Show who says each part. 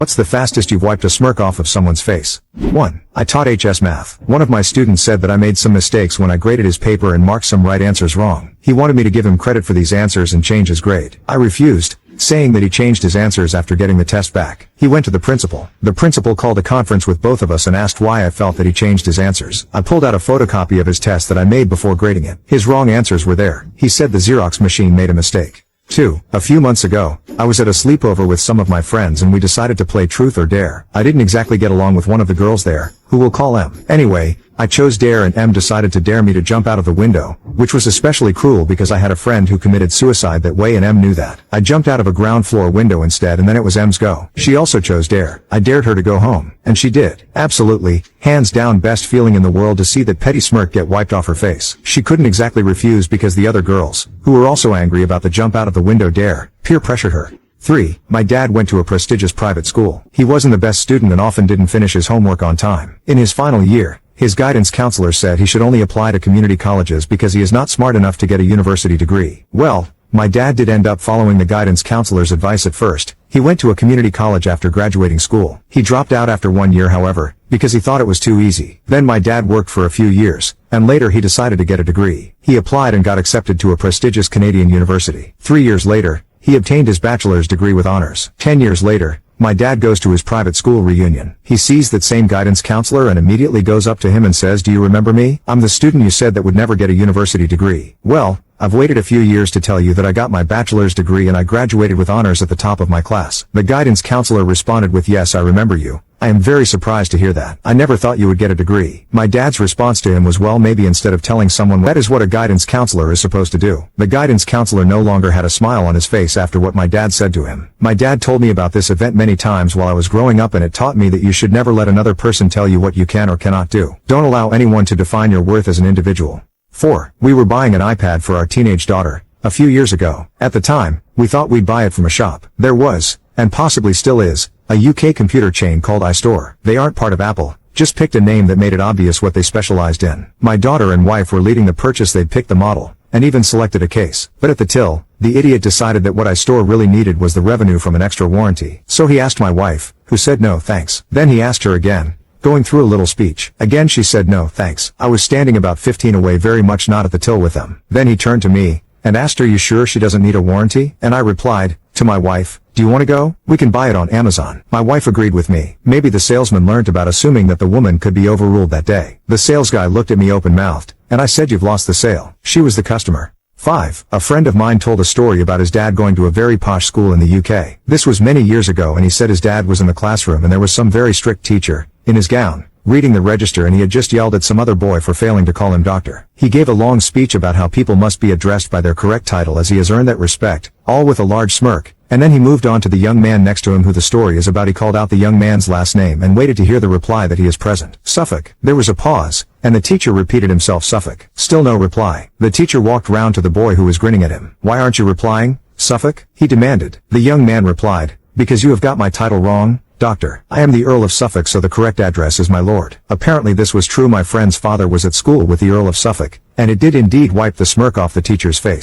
Speaker 1: What's the fastest you've wiped a smirk off of someone's face? 1. I taught HS math. One of my students said that I made some mistakes when I graded his paper and marked some right answers wrong. He wanted me to give him credit for these answers and change his grade. I refused, saying that he changed his answers after getting the test back. He went to the principal. The principal called a conference with both of us and asked why I felt that he changed his answers. I pulled out a photocopy of his test that I made before grading it. His wrong answers were there. He said the Xerox machine made a mistake. 2. A few months ago, I was at a sleepover with some of my friends and we decided to play Truth or Dare. I didn't exactly get along with one of the girls there, who we'll call M. Anyway, I chose Dare and M decided to dare me to jump out of the window, which was especially cruel because I had a friend who committed suicide that way and M knew that. I jumped out of a ground floor window instead and then it was M's go. She also chose Dare. I dared her to go home, and she did. Absolutely, hands down best feeling in the world to see that petty smirk get wiped off her face. She couldn't exactly refuse because the other girls, who were also angry about the jump out of the window dare, peer pressured her. 3. My dad went to a prestigious private school. He wasn't the best student and often didn't finish his homework on time. In his final year, his guidance counselor said he should only apply to community colleges because he is not smart enough to get a university degree. Well, my dad did end up following the guidance counselor's advice at first. He went to a community college after graduating school. He dropped out after 1 year, however, because he thought it was too easy. Then my dad worked for a few years, and later he decided to get a degree. He applied and got accepted to a prestigious Canadian university. 3 years later, he obtained his bachelor's degree with honors. 10 years later, my dad goes to his private school reunion. He sees that same guidance counselor and immediately goes up to him and says, "Do you remember me? I'm the student you said that would never get a university degree. Well, I've waited a few years to tell you that I got my bachelor's degree and I graduated with honors at the top of my class." The guidance counselor responded with, "Yes, I remember you. I am very surprised to hear that. I never thought you would get a degree." My dad's response to him was, "Well, maybe instead of telling someone that is what a guidance counselor is supposed to do." The guidance counselor no longer had a smile on his face after what my dad said to him. My dad told me about this event many times while I was growing up and it taught me that you should never let another person tell you what you can or cannot do. Don't allow anyone to define your worth as an individual. 4. We were buying an iPad for our teenage daughter a few years ago. At the time, we thought we'd buy it from a shop. There was, and possibly still is, a UK computer chain called iStore. They aren't part of Apple, just picked a name that made it obvious what they specialized in. My daughter and wife were leading the purchase. They'd picked the model, and even selected a case. But at the till, the idiot decided that what iStore really needed was the revenue from an extra warranty. So he asked my wife, who said no thanks. Then he asked her again, going through a little speech. Again she said no thanks. I was standing about 15 away, very much not at the till with them. Then he turned to me, and asked, "Are you sure she doesn't need a warranty?" And I replied, to my wife, "Do you want to go? We can buy it on Amazon." My wife agreed with me. Maybe the salesman learned about assuming that the woman could be overruled that day. The sales guy looked at me open-mouthed, and I said, "You've lost the sale." She was the customer. 5. A friend of mine told a story about his dad going to a very posh school in the UK. This was many years ago and he said his dad was in the classroom and there was some very strict teacher, in his gown, reading the register, and he had just yelled at some other boy for failing to call him doctor. He gave a long speech about how people must be addressed by their correct title as he has earned that respect, all with a large smirk, and then he moved on to the young man next to him who the story is about. He called out the young man's last name and waited to hear the reply that he is present. Suffolk. There was a pause, and the teacher repeated himself, Suffolk. Still no reply. The teacher walked round to the boy who was grinning at him. "Why aren't you replying, Suffolk?" he demanded. The young man replied, "Because you have got my title wrong, Doctor. I am the Earl of Suffolk, so the correct address is my lord." Apparently this was true. My friend's father was at school with the Earl of Suffolk, and it did indeed wipe the smirk off the teacher's face.